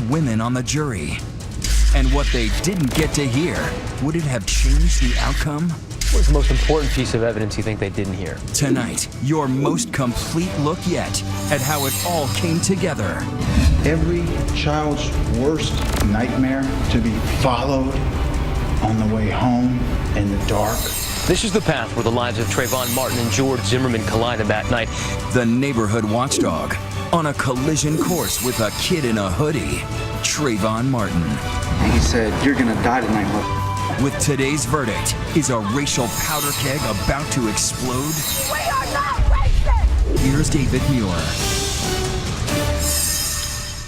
women on the jury. And what they didn't get to hear, would it have changed the outcome? What's the most important piece of evidence you think they didn't hear? Tonight, your most complete look yet at how it all came together. Every child's worst nightmare to be followed on the way home in the dark. This is the path where the lives of Trayvon Martin and George Zimmerman collided that night. The neighborhood watchdog on a collision course with a kid in a hoodie, Trayvon Martin. He said, "You're gonna die tonight, look." With today's verdict, is a racial powder keg about to explode? We are not racist! Here's David Muir.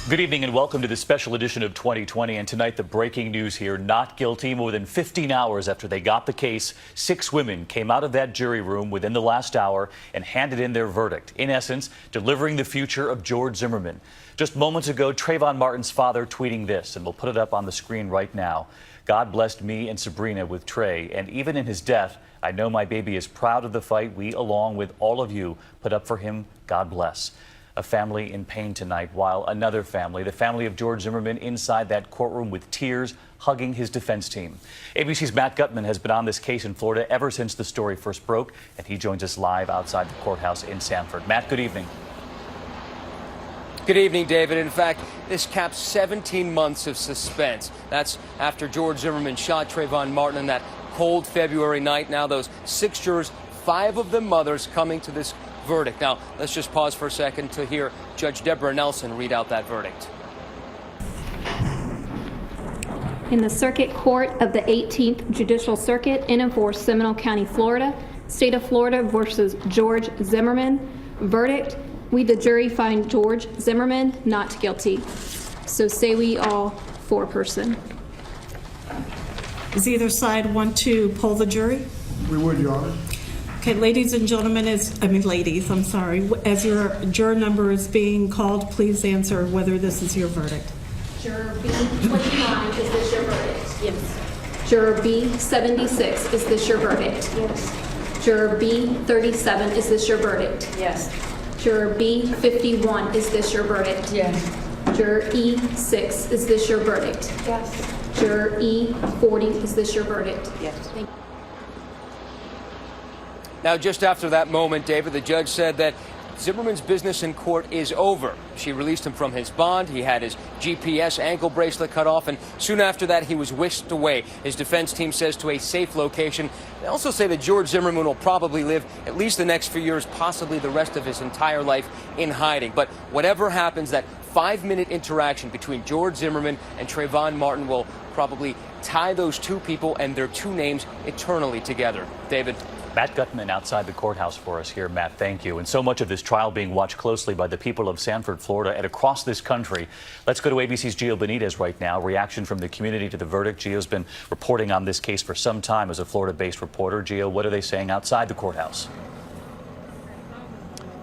Good evening and welcome to the special edition of 2020. And tonight, the breaking news here, not guilty. More than 15 hours after they got the case, 6 women came out of that jury room within the last hour and handed in their verdict. In essence, delivering the future of George Zimmerman. Just moments ago, Trayvon Martin's father tweeting this, and we'll put it up on the screen right now. God blessed me and Sabrina with Trey, and even in his death, I know my baby is proud of the fight we, along with all of you, put up for him. God bless. A family in pain tonight, while another family, the family of George Zimmerman, inside that courtroom with tears, hugging his defense team. ABC's Matt Gutman has been on this case in Florida ever since the story first broke, and he joins us live outside the courthouse in Sanford. Matt, good evening. Good evening, David. In fact, this caps 17 months of suspense. That's after George Zimmerman shot Trayvon Martin on that cold February night. Now those 6 jurors, 5 of them mothers, coming to this verdict. Now, let's just pause for a second to hear Judge Deborah Nelson read out that verdict. In the Circuit Court of the 18th Judicial Circuit in and for Seminole County, Florida, State of Florida versus George Zimmerman. Verdict: we, the jury, find George Zimmerman not guilty. So say we all, foreperson. Does either side want to poll the jury? We would, Your Honor. Okay, ladies and gentlemen, as your juror number is being called, please answer whether this is your verdict. Juror B 29, is this your verdict? Yes. Juror B 76, is this your verdict? Yes. Juror B 37, is this your verdict? Yes. Juror B 51, is this your verdict? Yes. Juror E 6, is this your verdict? Yes. Juror E 40, is this your verdict? Yes. Thank you. Now, just after that moment, David, the judge said that Zimmerman's business in court is over. She released him from his bond. He had his GPS ankle bracelet cut off, and soon after that, he was whisked away. His defense team says to a safe location. They also say that George Zimmerman will probably live at least the next few years, possibly the rest of his entire life, in hiding. But whatever happens, that 5-minute interaction between George Zimmerman and Trayvon Martin will probably tie those two people and their two names eternally together. David. Matt Gutman outside the courthouse for us here. Matt, thank you. And so much of this trial being watched closely by the people of Sanford, Florida, and across this country. Let's go to ABC's Gio Benitez right now. Reaction from the community to the verdict. Gio's been reporting on this case for some time as a Florida-based reporter. Gio, what are they saying outside the courthouse?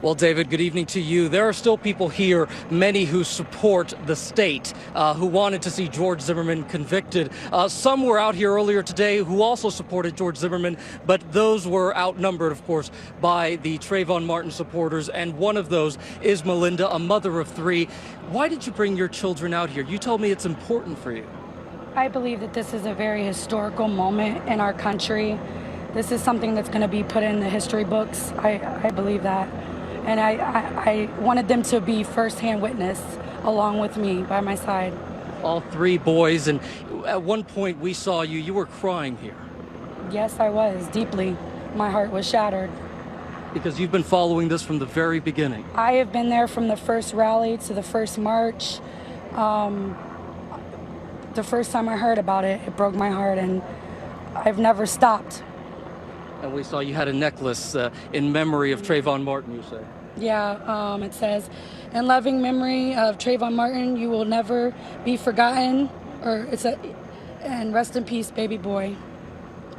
Well, David, good evening to you. There are still people here, many who support the state, who wanted to see George Zimmerman convicted. Some were out here earlier today who also supported George Zimmerman, but those were outnumbered, of course, by the Trayvon Martin supporters. And one of those is Melinda, a mother of 3. Why did you bring your children out here? You told me it's important for you. I believe that this is a very historical moment in our country. This is something that's going to be put in the history books. I believe that. And I wanted them to be firsthand witness along with me by my side. All 3 boys, and at one point we saw you were crying here. Yes, I was, deeply. My heart was shattered. Because you've been following this from the very beginning. I have been there from the first rally to the first march. The first time I heard about it, it broke my heart, and I've never stopped. And we saw you had a necklace in memory of Trayvon Martin, you say? Yeah, it says, in loving memory of Trayvon Martin, you will never be forgotten, and rest in peace, baby boy.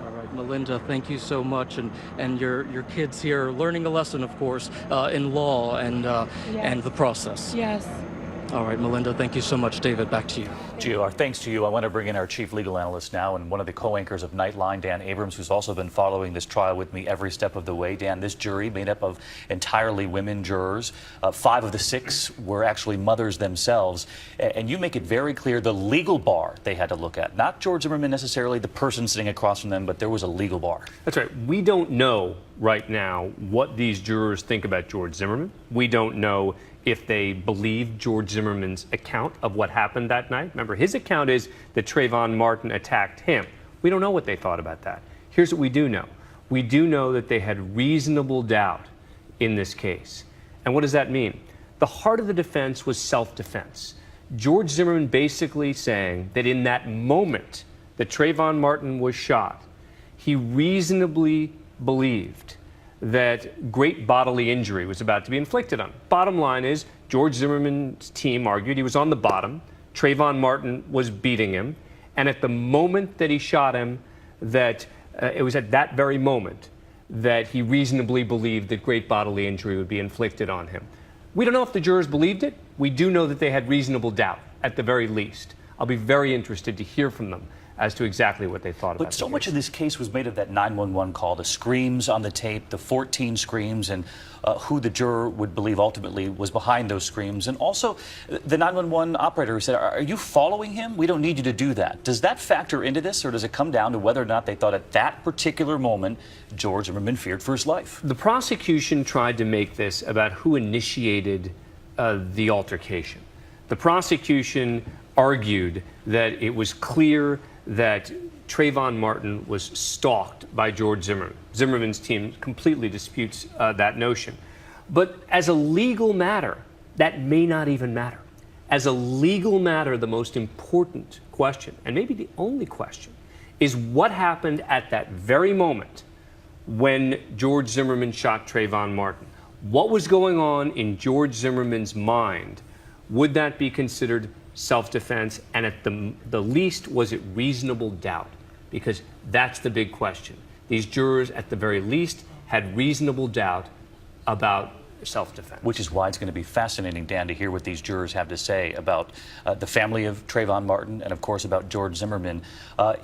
All right, Melinda, thank you so much. And your kids here learning a lesson, of course, in law and the process. Yes. All right, Melinda, thank you so much. David, back to you. Gio, our thanks to you. I want to bring in our chief legal analyst now and one of the co-anchors of Nightline, Dan Abrams, who's also been following this trial with me every step of the way. Dan, this jury made up of entirely women jurors. 5 of the 6 were actually mothers themselves. And you make it very clear the legal bar they had to look at. Not George Zimmerman necessarily, the person sitting across from them, but there was a legal bar. That's right. We don't know right now what these jurors think about George Zimmerman. We don't know if they believe George Zimmerman's account of what happened that night. Remember, his account is that Trayvon Martin attacked him. We don't know what they thought about that. Here's what we do know. We do know that they had reasonable doubt in this case. And what does that mean? The heart of the defense was self-defense. George Zimmerman basically saying that in that moment that Trayvon Martin was shot, he reasonably believed that great bodily injury was about to be inflicted on him. Bottom line is, George Zimmerman's team argued he was on the bottom, Trayvon Martin was beating him, and at the moment that he shot him, that it was at that very moment that he reasonably believed that great bodily injury would be inflicted on him. We don't know if the jurors believed it. We do know that they had reasonable doubt, at the very least. I'll be very interested to hear from them as to exactly what they thought about it. But so much of this case was made of that 911 call, the screams on the tape, the 14 screams, and who the juror would believe ultimately was behind those screams. And also the 911 operator who said, are you following him? We don't need you to do that. Does that factor into this, or does it come down to whether or not they thought at that particular moment George Zimmerman feared for his life? The prosecution tried to make this about who initiated the altercation. The prosecution argued that it was clear that Trayvon Martin was stalked by George Zimmerman. Zimmerman's team completely disputes that notion. But as a legal matter, that may not even matter. As a legal matter, the most important question, and maybe the only question, is what happened at that very moment when George Zimmerman shot Trayvon Martin. What was going on in George Zimmerman's mind? Would that be considered self-defense, and at the least, was it reasonable doubt? Because that's the big question. These jurors, at the very least, had reasonable doubt about self-defense. Which is why it's going to be fascinating, Dan, to hear what these jurors have to say about the family of Trayvon Martin and, of course, about George Zimmerman.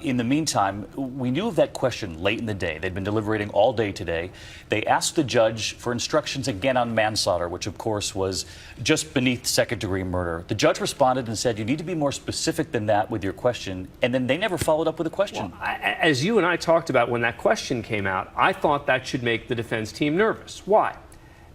In the meantime, we knew of that question late in the day. They'd been deliberating all day today. They asked the judge for instructions again on manslaughter, which, of course, was just beneath second-degree murder. The judge responded and said, you need to be more specific than that with your question, and then they never followed up with a question. Well, as you and I talked about when that question came out, I thought that should make the defense team nervous. Why?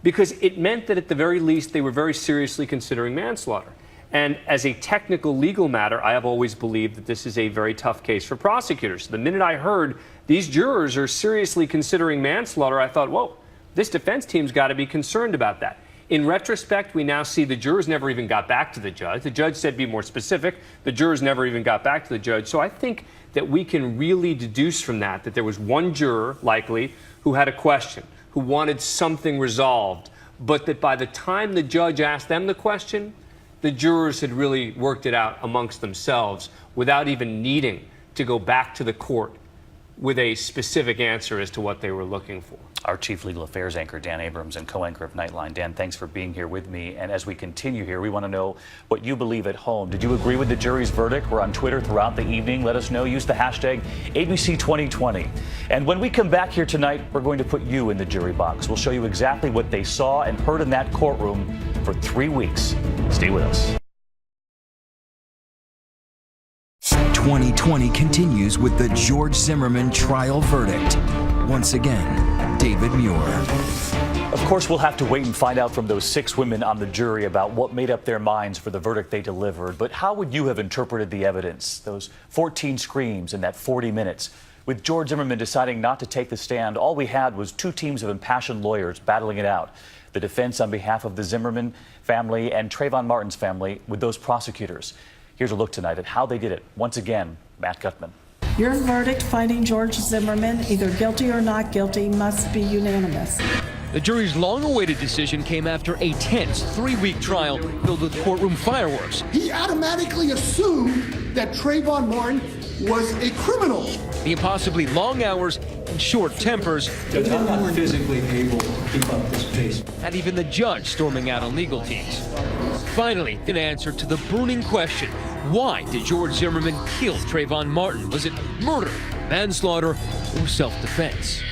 Because it meant that at the very least they were very seriously considering manslaughter. And as a technical legal matter, I have always believed that this is a very tough case for prosecutors. The minute I heard these jurors are seriously considering manslaughter, I thought, whoa, this defense team's got to be concerned about that. In retrospect, we now see the jurors never even got back to the judge. The judge said be more specific. The jurors never even got back to the judge. So I think that we can really deduce from that there was one juror, likely, who had a question, who wanted something resolved, but that by the time the judge asked them the question, the jurors had really worked it out amongst themselves without even needing to go back to the court with a specific answer as to what they were looking for. Our Chief Legal Affairs anchor, Dan Abrams, and co-anchor of Nightline. Dan, thanks for being here with me. And as we continue here, we want to know what you believe at home. Did you agree with the jury's verdict? We're on Twitter throughout the evening. Let us know. Use the hashtag ABC2020. And when we come back here tonight, we're going to put you in the jury box. We'll show you exactly what they saw and heard in that courtroom for 3 weeks. Stay with us. 2020 continues with the George Zimmerman trial verdict. Once again, David Muir. Of course, we'll have to wait and find out from those 6 women on the jury about what made up their minds for the verdict they delivered. But how would you have interpreted the evidence, those 14 screams in that 40 minutes? With George Zimmerman deciding not to take the stand, all we had was 2 teams of impassioned lawyers battling it out. The defense on behalf of the Zimmerman family and Trayvon Martin's family with those prosecutors. Here's a look tonight at how they did it. Once again, Matt Gutman. Your verdict finding George Zimmerman either guilty or not guilty must be unanimous. The jury's long-awaited decision came after a tense 3-week trial filled with courtroom fireworks. He automatically assumed that Trayvon Martin was a criminal. The impossibly long hours and short tempers. Judge, I'm not physically able to keep up this pace. And even the judge storming out on legal teams. Finally, an answer to the burning question, why did George Zimmerman kill Trayvon Martin? Was it murder, manslaughter, or self-defense?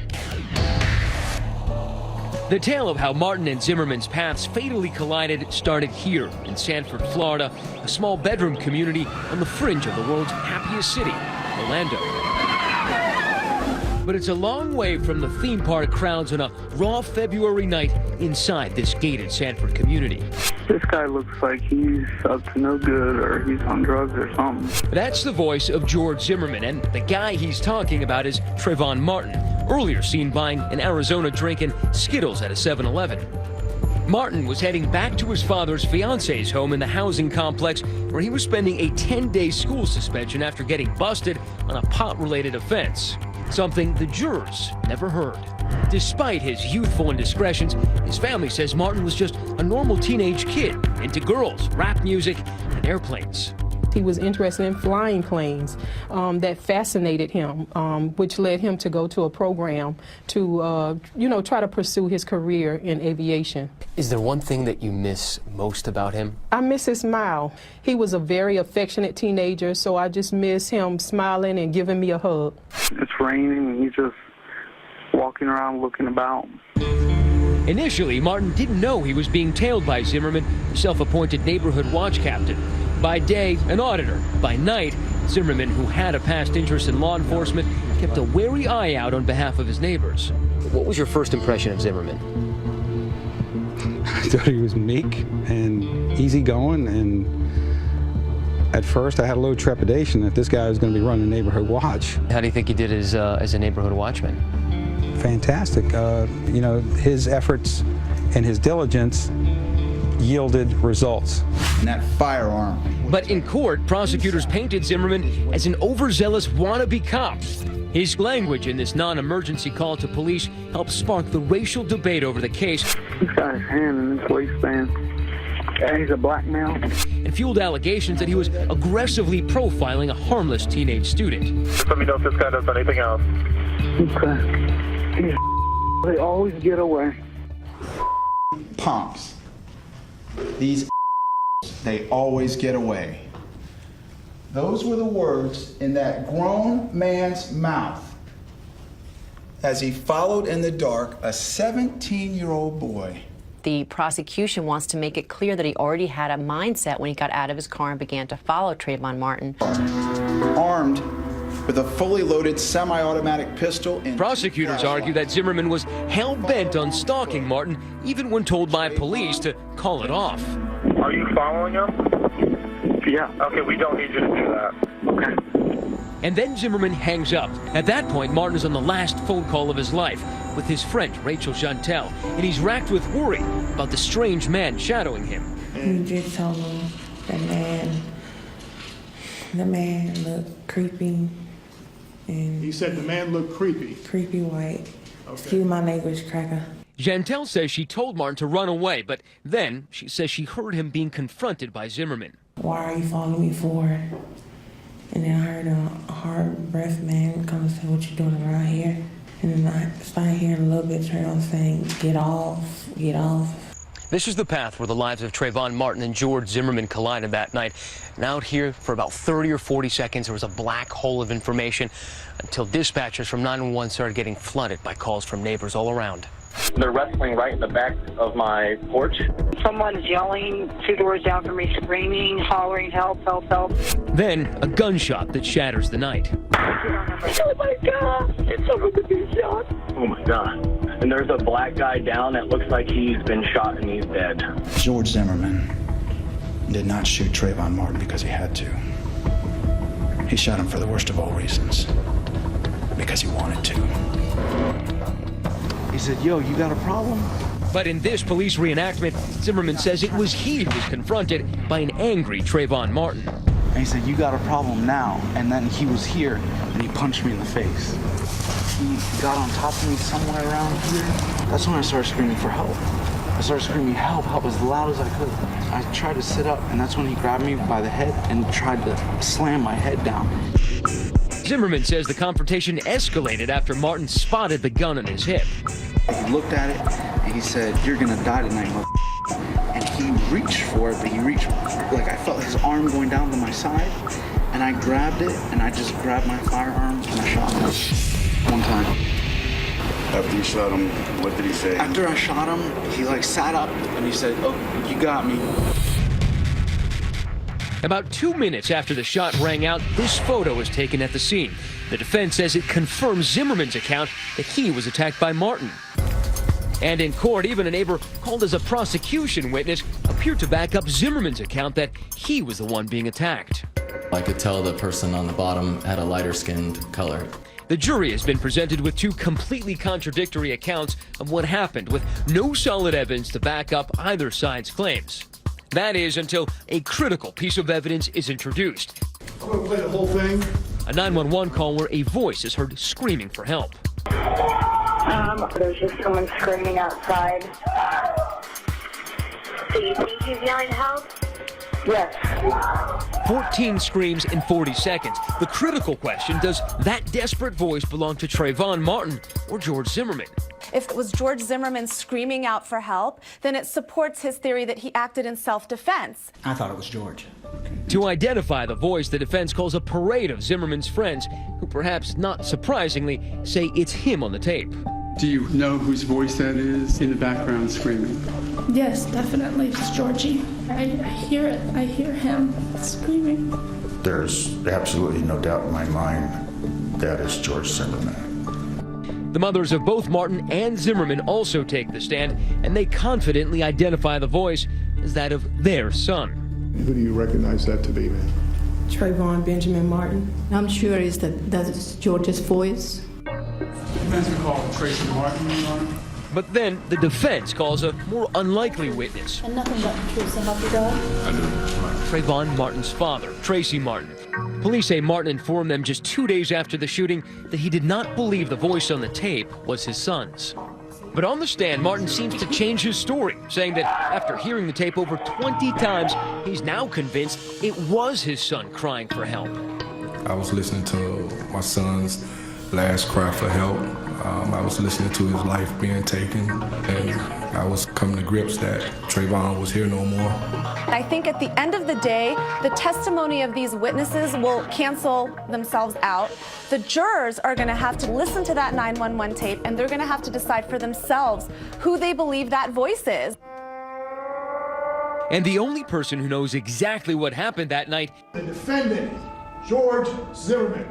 The tale of how Martin and Zimmerman's paths fatally collided started here in Sanford, Florida, a small bedroom community on the fringe of the world's happiest city, Orlando. But it's a long way from the theme park crowds on a raw February night inside this gated Sanford community. This guy looks like he's up to no good, or he's on drugs or something. That's the voice of George Zimmerman, and the guy he's talking about is Trayvon Martin, earlier seen buying an Arizona drink and Skittles at a 7-Eleven. Martin was heading back to his father's fiance's home in the housing complex, where he was spending a 10-day school suspension after getting busted on a pot-related offense. Something the jurors never heard. Despite his youthful indiscretions, his family says Martin was just a normal teenage kid into girls, rap music, and airplanes. He was interested in flying planes. That fascinated him, which led him to go to a program to, try to pursue his career in aviation. Is there one thing that you miss most about him? I miss his smile. He was a very affectionate teenager, so I just miss him smiling and giving me a hug. It's raining and he's just walking around looking about. Initially, Martin didn't know he was being tailed by Zimmerman, the self-appointed neighborhood watch captain. By day, an auditor. By night, Zimmerman, who had a past interest in law enforcement, kept a wary eye out on behalf of his neighbors. What was your first impression of Zimmerman? I thought he was meek and easygoing, and at first I had a little trepidation that this guy was going to be running a neighborhood watch. How do you think he did as a neighborhood watchman? Fantastic. His efforts and his diligence yielded results. And that firearm. But in court, prosecutors painted Zimmerman as an overzealous wannabe cop. His language in this non-emergency call to police helped spark the racial debate over the case. He's got his hand in his waistband. Yeah, he's a black male. And fueled allegations that he was aggressively profiling a harmless teenage student. Just let me know if this guy does anything else. Okay. They always get away. Punks. These they always get away. Those were the words in that grown man's mouth as he followed in the dark a 17-year-old boy. The prosecution wants to make it clear that he already had a mindset when he got out of his car and began to follow Trayvon Martin. Armed with a fully loaded semi-automatic pistol. Prosecutors argue that Zimmerman was hell-bent on stalking Martin, even when told by police to call it off. Are you following him? Yeah. Okay, we don't need you to do that. Okay. And then Zimmerman hangs up. At that point, Martin is on the last phone call of his life with his friend, Rachel Chantel, and he's racked with worry about the strange man shadowing him. You just told me the man looked creepy. And he said the man looked creepy. Creepy white. Okay. Excuse my language, cracker. Chantel says she told Martin to run away, but then she says she heard him being confronted by Zimmerman. Why are you following me for? And then I heard a hard breath man come and say, what you doing around here? And then I started hearing a little bit of Trayvon saying, get off, get off. This is the path where the lives of Trayvon Martin and George Zimmerman collided that night. And out here for about 30 or 40 seconds, there was a black hole of information until dispatchers from 911 started getting flooded by calls from neighbors all around. They're wrestling right in the back of my porch. Someone's yelling 2 doors down from me, screaming, hollering, help, help, help. Then a gunshot that shatters the night. Oh my God, it's someone to be shot. Oh my God. And there's a black guy down that looks like he's been shot and he's dead. George Zimmerman did not shoot Trayvon Martin because he had to. He shot him for the worst of all reasons. Because he wanted to. He said, yo, you got a problem? But in this police reenactment, Zimmerman says it was he who was confronted by an angry Trayvon Martin. And he said, you got a problem now. And then he was here, and he punched me in the face. He got on top of me somewhere around here. That's when I started screaming for help. I started screaming, help, help, as loud as I could. I tried to sit up, and that's when he grabbed me by the head and tried to slam my head down. Zimmerman says the confrontation escalated after Martin spotted the gun on his hip. He looked at it, and he said, you're gonna die tonight, mother. And he reached for it, but he reached, like I felt his arm going down to my side, and I grabbed it, and I just grabbed my firearm, and I shot him. One time. After you shot him, what did he say? After I shot him, he like sat up, and he said, "Oh, you got me." About 2 minutes after the shot rang out, this photo was taken at the scene. The defense says it confirms Zimmerman's account that he was attacked by Martin. And in court, even a neighbor called as a prosecution witness appeared to back up Zimmerman's account that he was the one being attacked. I could tell the person on the bottom had a lighter skinned color. The jury has been presented with two completely contradictory accounts of what happened, with no solid evidence to back up either side's claims. That is, until a critical piece of evidence is introduced. I'm gonna play the whole thing. A 911 call where a voice is heard screaming for help. There's just someone screaming outside. So you think he's yelling help? Yes. 14 screams in 40 seconds. The critical question, does that desperate voice belong to Trayvon Martin or George Zimmerman? If it was George Zimmerman screaming out for help, then it supports his theory that he acted in self-defense. I thought it was George. To identify the voice, the defense calls a parade of Zimmerman's friends, who perhaps not surprisingly say it's him on the tape. Do you know whose voice that is in the background screaming? Yes, definitely. It's Georgie. I hear it. I hear him screaming. There's absolutely no doubt in my mind that is George Zimmerman. The mothers of both Martin and Zimmerman also take the stand, and they confidently identify the voice as that of their son. Who do you recognize that to be, man? Trayvon Benjamin Martin. I'm sure that's George's voice. You guys are called Tracy Martin, Your Honor? But then the defense calls a more unlikely witness. And nothing but the truth, so help you God. I do. Trayvon Martin's father, Tracy Martin. Police say Martin informed them just 2 days after the shooting that he did not believe the voice on the tape was his son's. But on the stand, Martin seems to change his story, saying that after hearing the tape over 20 times, he's now convinced it was his son crying for help. I was listening to my son's last cry for help. I was listening to his life being taken, and I was coming to grips that Trayvon was here no more. I think at the end of the day, the testimony of these witnesses will cancel themselves out. The jurors are going to have to listen to that 911 tape, and they're going to have to decide for themselves who they believe that voice is. And the only person who knows exactly what happened that night, The defendant, George Zimmerman,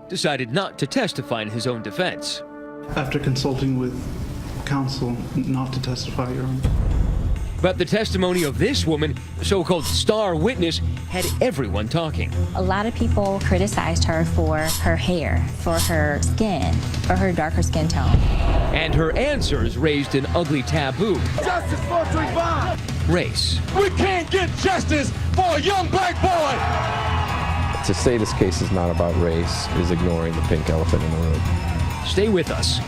decided not to testify in his own defense. After consulting with counsel, not to testify, Your Honor. But the testimony of this woman, the so-called star witness, had everyone talking. A lot of people criticized her for her hair, for her skin, for her darker skin tone. And her answers raised an ugly taboo. Justice for Trayvon! Race. We can't get justice for a young black boy! To say this case is not about race is ignoring the pink elephant in the room. Stay with us.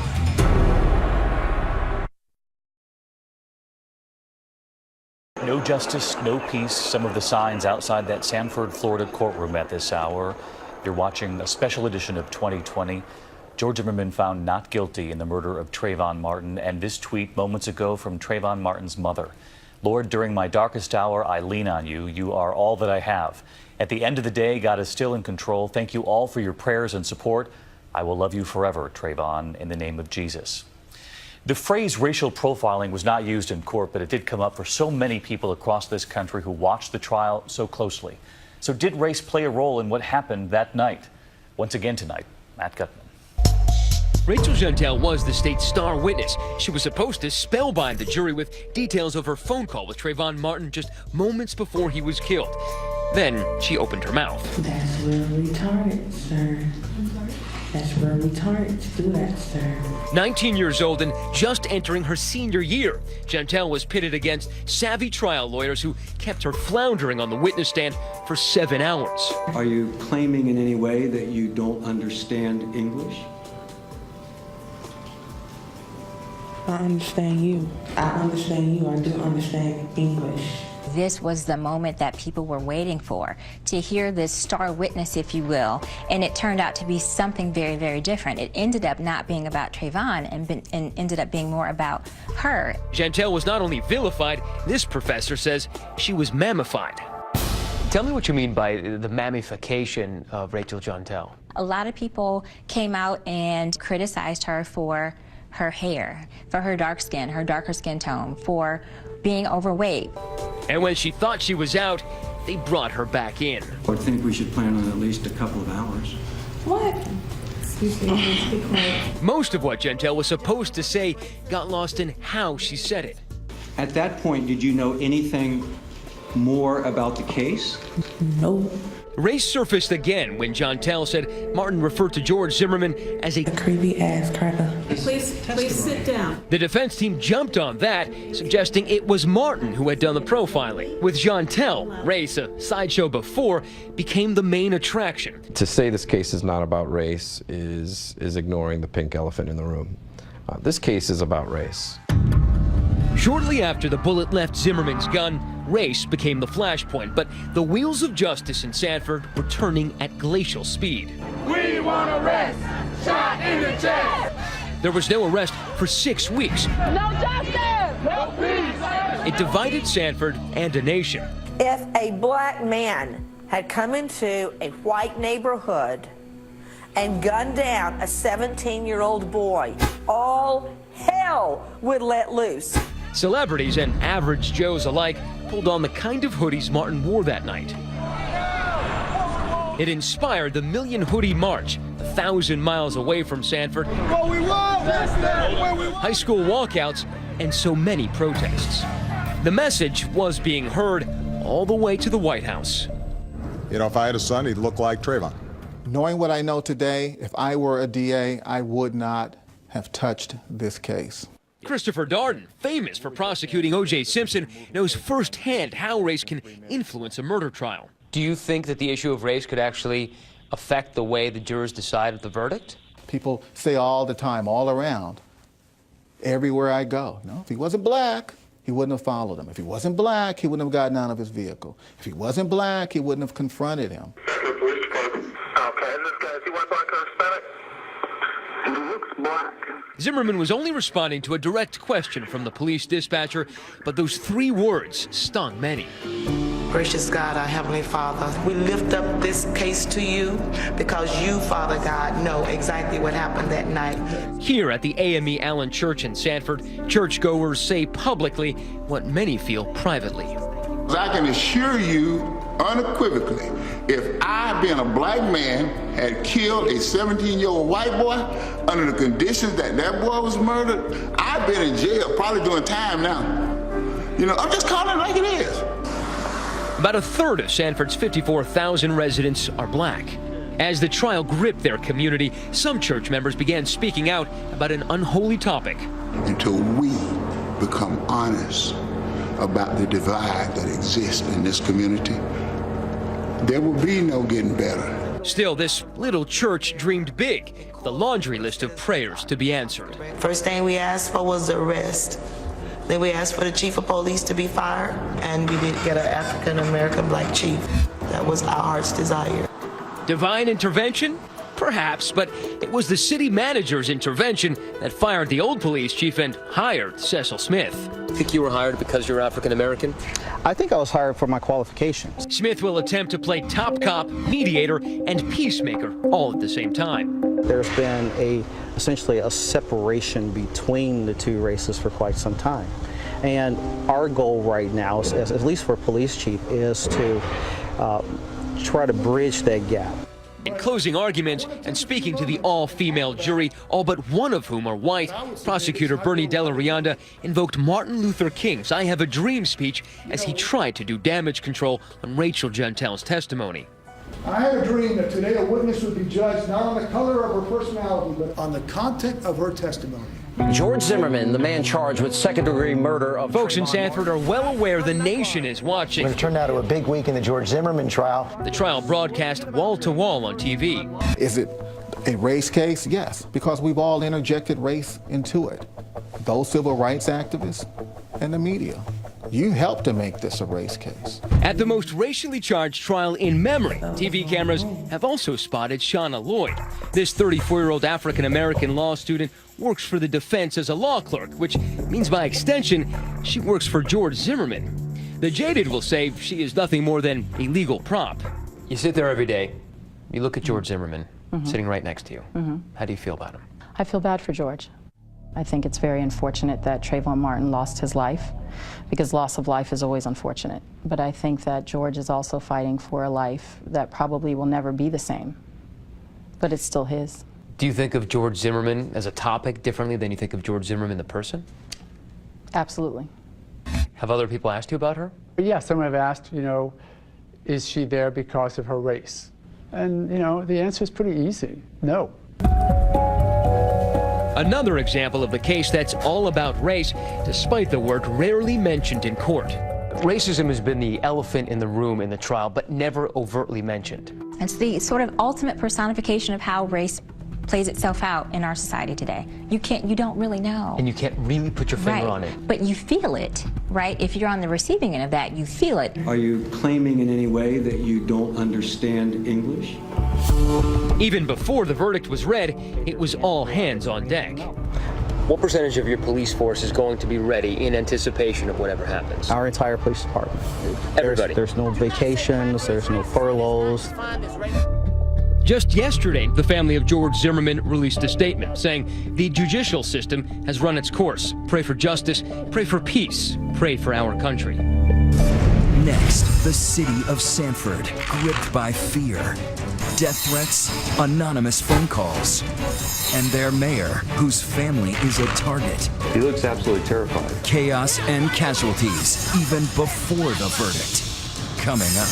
No justice, no peace. Some of the signs outside that Sanford, Florida courtroom at this hour. You're watching a special edition of 2020. George Zimmerman found not guilty in the murder of Trayvon Martin. And this tweet moments ago from Trayvon Martin's mother. Lord, during my darkest hour, I lean on you. You are all that I have. At the end of the day, God is still in control. Thank you all for your prayers and support. I will love you forever, Trayvon, in the name of Jesus. The phrase racial profiling was not used in court, but it did come up for so many people across this country who watched the trial so closely. So did race play a role in what happened that night? Once again tonight, Matt Gutman. Rachel Gentile was the state's star witness. She was supposed to spellbind the jury with details of her phone call with Trayvon Martin just moments before he was killed. Then she opened her mouth. That's real retarded, sir. That's real retarded to do that, sir. 19 years old and just entering her senior year, Gentile was pitted against savvy trial lawyers who kept her floundering on the witness stand for 7 hours. Are you claiming in any way that you don't understand English? I understand you. I understand you. I do understand English. This was the moment that people were waiting for, to hear this star witness, if you will, and it turned out to be something very, very different. It ended up not being about Trayvon and ended up being more about her. Jantel was not only vilified, this professor says she was mammified. Tell me what you mean by the mammification of Rachel Jantel. A lot of people came out and criticized her for her hair, for her dark skin, her darker skin tone, for being overweight. And when she thought she was out, they brought her back in. I think we should plan on at least a couple of hours. What? Excuse me, speak quiet. Most of what Jantel was supposed to say got lost in how she said it. At that point, did you know anything more about the case? No. Race surfaced again when Jantel said Martin referred to George Zimmerman as a creepy ass cracker. Please sit down. The defense team jumped on that, suggesting it was Martin who had done the profiling. With Jantel, race, a sideshow before, became the main attraction. To say this case is not about race is ignoring the pink elephant in the room. This case is about race. Shortly after the bullet left Zimmerman's gun, race became the flashpoint, but the wheels of justice in Sanford were turning at glacial speed. We want arrest! Shot in the chest! There was no arrest for 6 weeks. No justice! No peace! It divided Sanford and a nation. If a black man had come into a white neighborhood and gunned down a 17-year-old boy, all hell would let loose. Celebrities and average Joes alike pulled on the kind of hoodies Martin wore that night. It inspired the Million Hoodie March, 1,000 miles away from Sanford, high school walkouts, and so many protests. The message was being heard all the way to the White House. You know, if I had a son, he'd look like Trayvon. Knowing what I know today, if I were a DA, I would not have touched this case. Christopher Darden, famous for prosecuting O.J. Simpson, knows firsthand how race can influence a murder trial. Do you think that the issue of race could actually affect the way the jurors decide the verdict? People say all the time, all around, everywhere I go, if he wasn't black, he wouldn't have followed him. If he wasn't black, he wouldn't have gotten out of his vehicle. If he wasn't black, he wouldn't have confronted him. Okay, this guy, is he white, black, or Hispanic? He looks black. Zimmerman was only responding to a direct question from the police dispatcher, but those 3 words stung many. Gracious God, our Heavenly Father, we lift up this case to you because you, Father God, know exactly what happened that night. Here at the AME Allen Church in Sanford, churchgoers say publicly what many feel privately. I can assure you unequivocally, if I, being a black man, had killed a 17-year-old white boy under the conditions that boy was murdered, I've been in jail, probably doing time now. I'm just calling it like it is. About a third of Sanford's 54,000 residents are black. As the trial gripped their community, some church members began speaking out about an unholy topic. Until we become honest about the divide that exists in this community, there will be no getting better. Still, this little church dreamed big, the laundry list of prayers to be answered. First thing we asked for was the arrest. Then we asked for the chief of police to be fired, and we did get an African-American black chief. That was our heart's desire. Divine intervention? Perhaps, but it was the city manager's intervention that fired the old police chief and hired Cecil Smith. Think you were hired because you're African American? I think I was hired for my qualifications. Smith will attempt to play top cop, mediator, and peacemaker all at the same time. There's been essentially a separation between the two races for quite some time. And our goal right now, at least for police chief, is to try to bridge that gap. In closing arguments and speaking to the all-female jury, all but one of whom are white, prosecutor Bernie Della Rianda invoked Martin Luther King's I Have a Dream speech as he tried to do damage control on Rachel Jantel's testimony. I had a dream that today a witness would be judged not on the color of her personality, but on the content of her testimony. George Zimmerman, the man charged with second-degree murder of Folks in Sanford are well aware the nation is watching. It turned out to a big week in the George Zimmerman trial. The trial broadcast wall-to-wall on TV. Is it a race case? Yes, because we've all interjected race into it. Those civil rights activists and the media. You helped to make this a race case. At the most racially charged trial in memory, TV cameras have also spotted Shauna Lloyd. This 34-year-old African-American law student works for the defense as a law clerk, which means by extension, she works for George Zimmerman. The jaded will say she is nothing more than a legal prop. You sit there every day, you look at George Zimmerman sitting right next to you. How do you feel about him? I feel bad for George. I think it's very unfortunate that Trayvon Martin lost his life, because loss of life is always unfortunate. But I think that George is also fighting for a life that probably will never be the same, but it's still his. Do you think of George Zimmerman as a topic differently than you think of George Zimmerman the person? Absolutely. Have other people asked you about her? Yeah, some have asked, is she there because of her race? And, the answer is pretty easy, no. Another example of the case that's all about race, despite the word rarely mentioned in court. Racism has been the elephant in the room in the trial, but never overtly mentioned. It's the sort of ultimate personification of how race plays itself out in our society today. You don't really know. And you can't really put your finger on it. But you feel it, right? If you're on the receiving end of that, you feel it. Are you claiming in any way that you don't understand English? Even before the verdict was read, it was all hands on deck. What percentage of your police force is going to be ready in anticipation of whatever happens? Our entire police department. Everybody. There's no vacations, there's no furloughs. Just yesterday, the family of George Zimmerman released a statement saying the judicial system has run its course. Pray for justice, pray for peace, pray for our country. Next, the city of Sanford, gripped by fear. Death threats, anonymous phone calls, and their mayor, whose family is a target. He looks absolutely terrified. Chaos and casualties, even before the verdict. Coming up.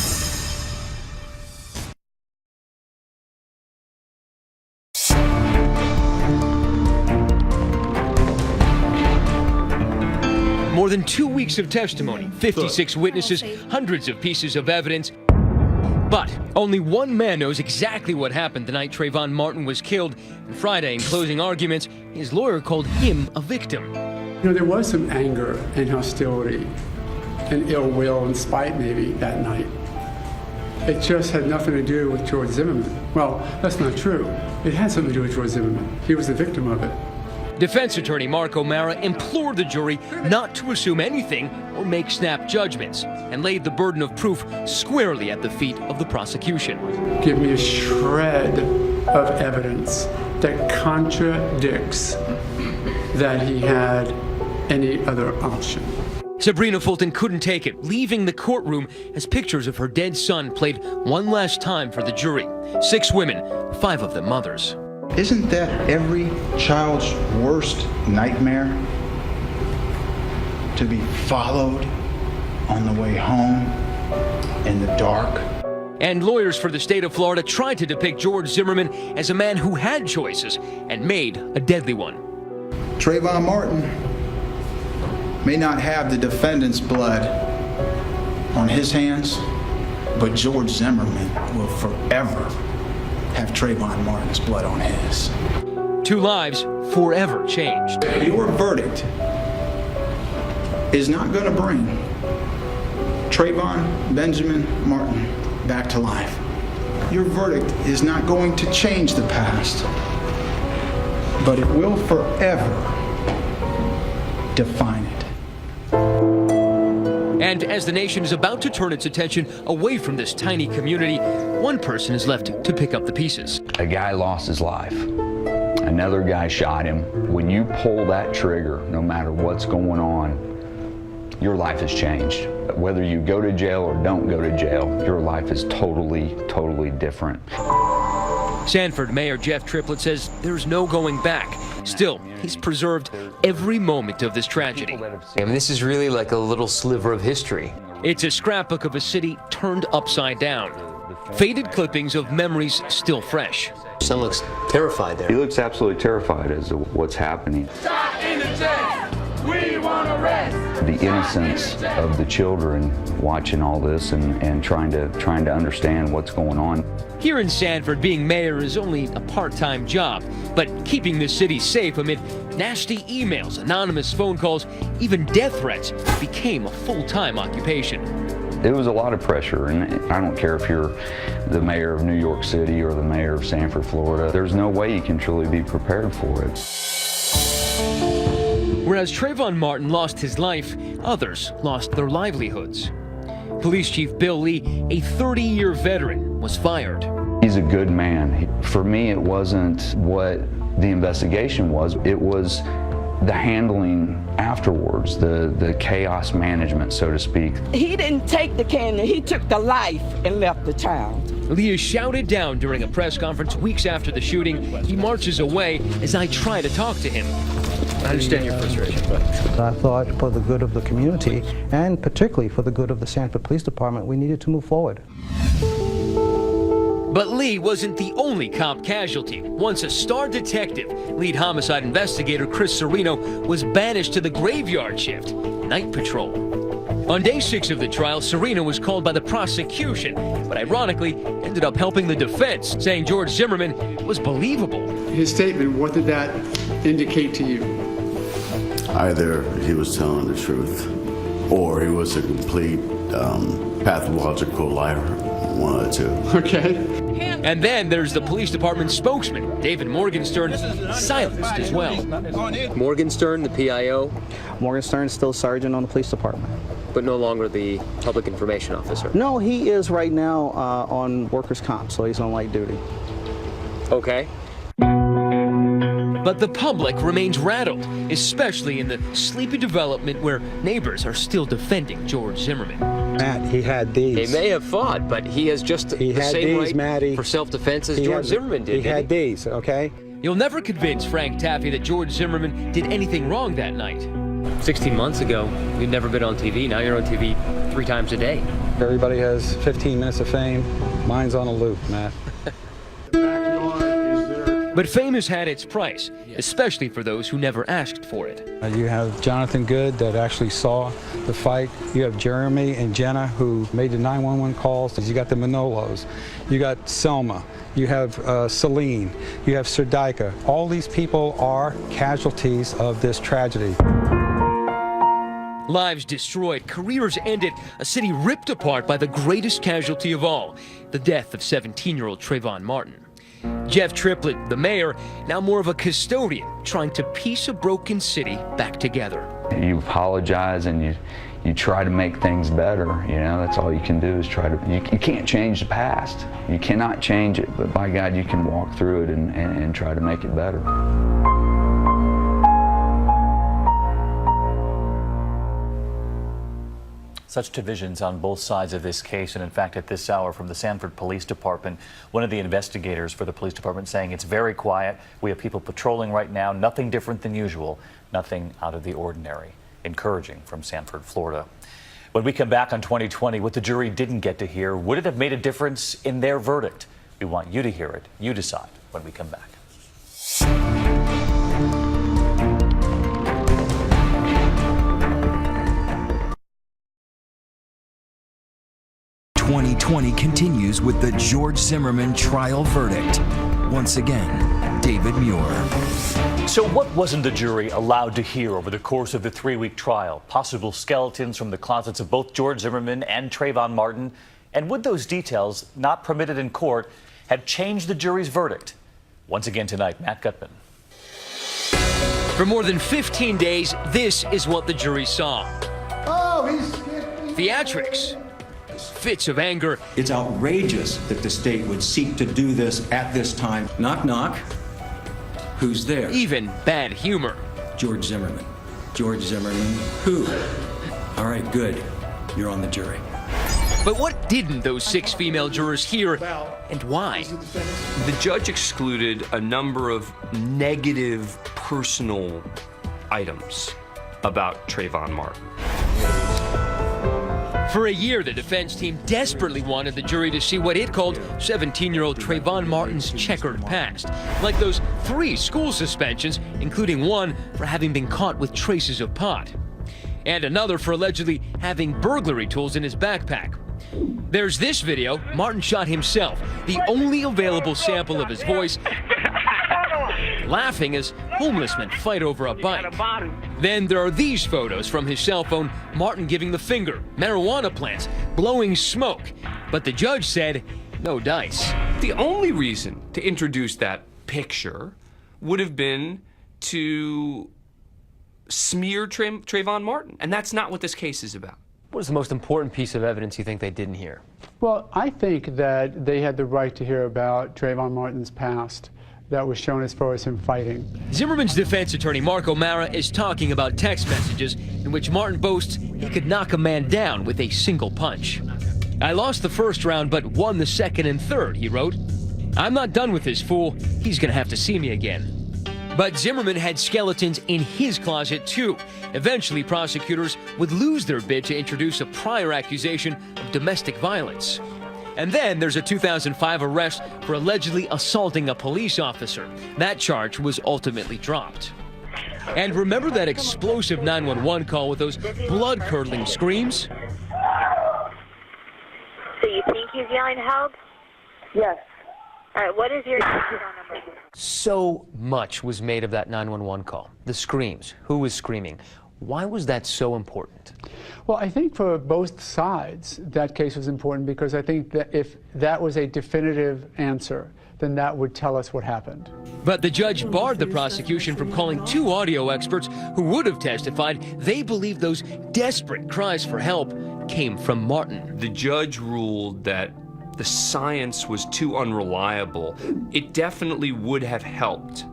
More than 2 weeks of testimony, 56 witnesses, hundreds of pieces of evidence. But only one man knows exactly what happened the night Trayvon Martin was killed. And Friday, in closing arguments, his lawyer called him a victim. There was some anger and hostility and ill will and spite maybe that night. It just had nothing to do with George Zimmerman. Well, that's not true. It had something to do with George Zimmerman. He was the victim of it. Defense attorney Mark O'Mara implored the jury not to assume anything or make snap judgments and laid the burden of proof squarely at the feet of the prosecution. Give me a shred of evidence that contradicts that he had any other option. Sabrina Fulton couldn't take it, leaving the courtroom as pictures of her dead son played one last time for the jury. 6 women, 5 of them mothers. Isn't that every child's worst nightmare? To be followed on the way home in the dark? And lawyers for the state of Florida tried to depict George Zimmerman as a man who had choices and made a deadly one. Trayvon Martin may not have the defendant's blood on his hands, but George Zimmerman will forever have Trayvon Martin's blood on his. 2 lives forever changed. Your verdict is not going to bring Trayvon Benjamin Martin back to life. Your verdict is not going to change the past, but it will forever define it. And as the nation is about to turn its attention away from this tiny community, one person is left to pick up the pieces. A guy lost his life. Another guy shot him. When you pull that trigger, no matter what's going on, your life has changed. Whether you go to jail or don't go to jail, your life is totally different. Sanford Mayor Jeff Triplett says there's no going back. Still, he's preserved every moment of this tragedy. I mean, this is really like a little sliver of history. It's a scrapbook of a city turned upside down. Faded clippings of memories still fresh. Son looks terrified there. He looks absolutely terrified as to what's happening. Shot in the chest. We want arrest. the innocence of the children watching all this and trying to understand what's going on. Here in Sanford, being mayor is only a part-time job, but keeping the city safe amid nasty emails, anonymous phone calls, even death threats became a full-time occupation. It was a lot of pressure, and I don't care if you're the mayor of New York City or the mayor of Sanford, Florida. There's no way you can truly be prepared for it. Whereas Trayvon Martin lost his life, others lost their livelihoods. Police Chief Bill Lee, a 30-year veteran, was fired. He's a good man. For me, it wasn't what the investigation was. It was the handling afterwards, the chaos management, so to speak. He didn't take the candy, he took the life and left the child. Lee is shouted down during a press conference weeks after the shooting. He marches away as I try to talk to him. I understand your frustration. I thought for the good of the community, and particularly for the good of the Sanford Police Department, we needed to move forward. But Lee wasn't the only cop casualty. Once a star detective, lead homicide investigator Chris Serino was banished to the graveyard shift, night patrol. On day 6 of the trial, Serino was called by the prosecution, but ironically ended up helping the defense, saying George Zimmerman was believable. His statement, what did that indicate to you? Either he was telling the truth, or he was a complete pathological liar. One of the two. Okay. And then there's the police department spokesman, David Morgenstern, silenced as well. Morgenstern, the PIO? Morgenstern's still sergeant on the police department. But no longer the public information officer? No, he is right now on workers' comp, so he's on light duty. Okay. But the public remains rattled, especially in the sleepy development where neighbors are still defending George Zimmerman. Matt, he had these. They may have fought, but he has just the same right for self-defense as George Zimmerman did. He had these, okay? You'll never convince Frank Taffy that George Zimmerman did anything wrong that night. 16 months ago, you'd never been on TV. Now you're on TV 3 times a day. Everybody has 15 minutes of fame. Mine's on a loop, Matt. But fame has had its price, especially for those who never asked for it. You have Jonathan Good that actually saw the fight. You have Jeremy and Jenna who made the 911 calls. You got the Manolos. You got Selma. You have Celine. You have Serdaika. All these people are casualties of this tragedy. Lives destroyed, careers ended, a city ripped apart by the greatest casualty of all, the death of 17-year-old Trayvon Martin. Jeff Triplett, the mayor, now more of a custodian, trying to piece a broken city back together. You apologize and you try to make things better. You know, that's all you can do is try to. You can't change the past. You cannot change it, but by God, you can walk through it and try to make it better. Such divisions on both sides of this case, and in fact at this hour from the Sanford Police Department, one of the investigators for the police department saying it's very quiet. We have people patrolling right now, nothing different than usual, nothing out of the ordinary. Encouraging from Sanford, Florida. When we come back on 2020, what the jury didn't get to hear, would it have made a difference in their verdict? We want you to hear it. You decide when we come back. 2020 continues with the George Zimmerman trial verdict. Once again, David Muir. So what wasn't the jury allowed to hear over the course of the 3-week trial? Possible skeletons from the closets of both George Zimmerman and Trayvon Martin? And would those details, not permitted in court, have changed the jury's verdict? Once again tonight, Matt Gutman. For more than 15 days, this is what the jury saw. Oh, Theatrics. Fits of anger. It's outrageous that the state would seek to do this at this time. Knock, knock. Who's there? Even bad humor. George Zimmerman. George Zimmerman. Who? All right, good. You're on the jury. But what didn't those 6 female jurors hear, and why? The judge excluded a number of negative personal items about Trayvon Martin. For a year, the defense team desperately wanted the jury to see what it called 17-year-old Trayvon Martin's checkered past, like those 3 school suspensions, including one for having been caught with traces of pot. and another for allegedly having burglary tools in his backpack. There's this video. Martin shot himself, the only available sample of his voice, laughing as homeless men fight over a bike. Then there are these photos from his cell phone, Martin giving the finger, marijuana plants, blowing smoke. But the judge said, no dice. The only reason to introduce that picture would have been to smear Trayvon Martin, and that's not what this case is about. What is the most important piece of evidence you think they didn't hear? Well, I think that they had the right to hear about Trayvon Martin's past that was shown as far as him fighting. Zimmerman's defense attorney, Mark O'Mara, is talking about text messages in which Martin boasts he could knock a man down with a single punch. I lost the first round but won the second and third, he wrote. I'm not done with this fool. He's going to have to see me again. But Zimmerman had skeletons in his closet, too. Eventually, prosecutors would lose their bid to introduce a prior accusation of domestic violence. And then there's a 2005 arrest for allegedly assaulting a police officer. That charge was ultimately dropped. And remember that explosive 911 call with those blood-curdling screams? So you think he's yelling help? Yes. All right, what is your phone number? So much was made of that 911 call. The screams. Who was screaming? Why was that so important? Well, I think for both sides, that case was important because I think that if that was a definitive answer, then that would tell us what happened. But the judge barred the prosecution from calling two audio experts who would have testified they believe those desperate cries for help came from Martin. The judge ruled that the science was too unreliable. It definitely would have helped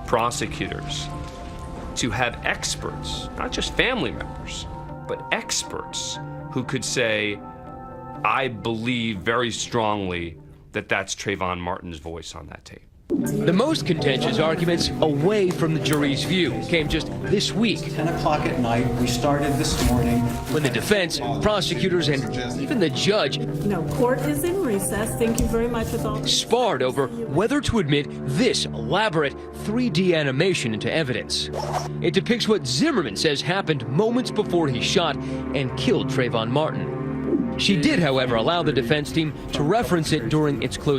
prosecutors to have experts, not just family members, but experts who could say, I believe very strongly that that's Trayvon Martin's voice on that tape. The most contentious arguments away from the jury's view came just this week. 10 o'clock at night, we started this morning. When the defense, prosecutors, and even the judge court is in recess. Thank you very much. Sparred over whether to admit this elaborate 3D animation into evidence. It depicts what Zimmerman says happened moments before he shot and killed Trayvon Martin. She did, however, allow the defense team to reference it during its closing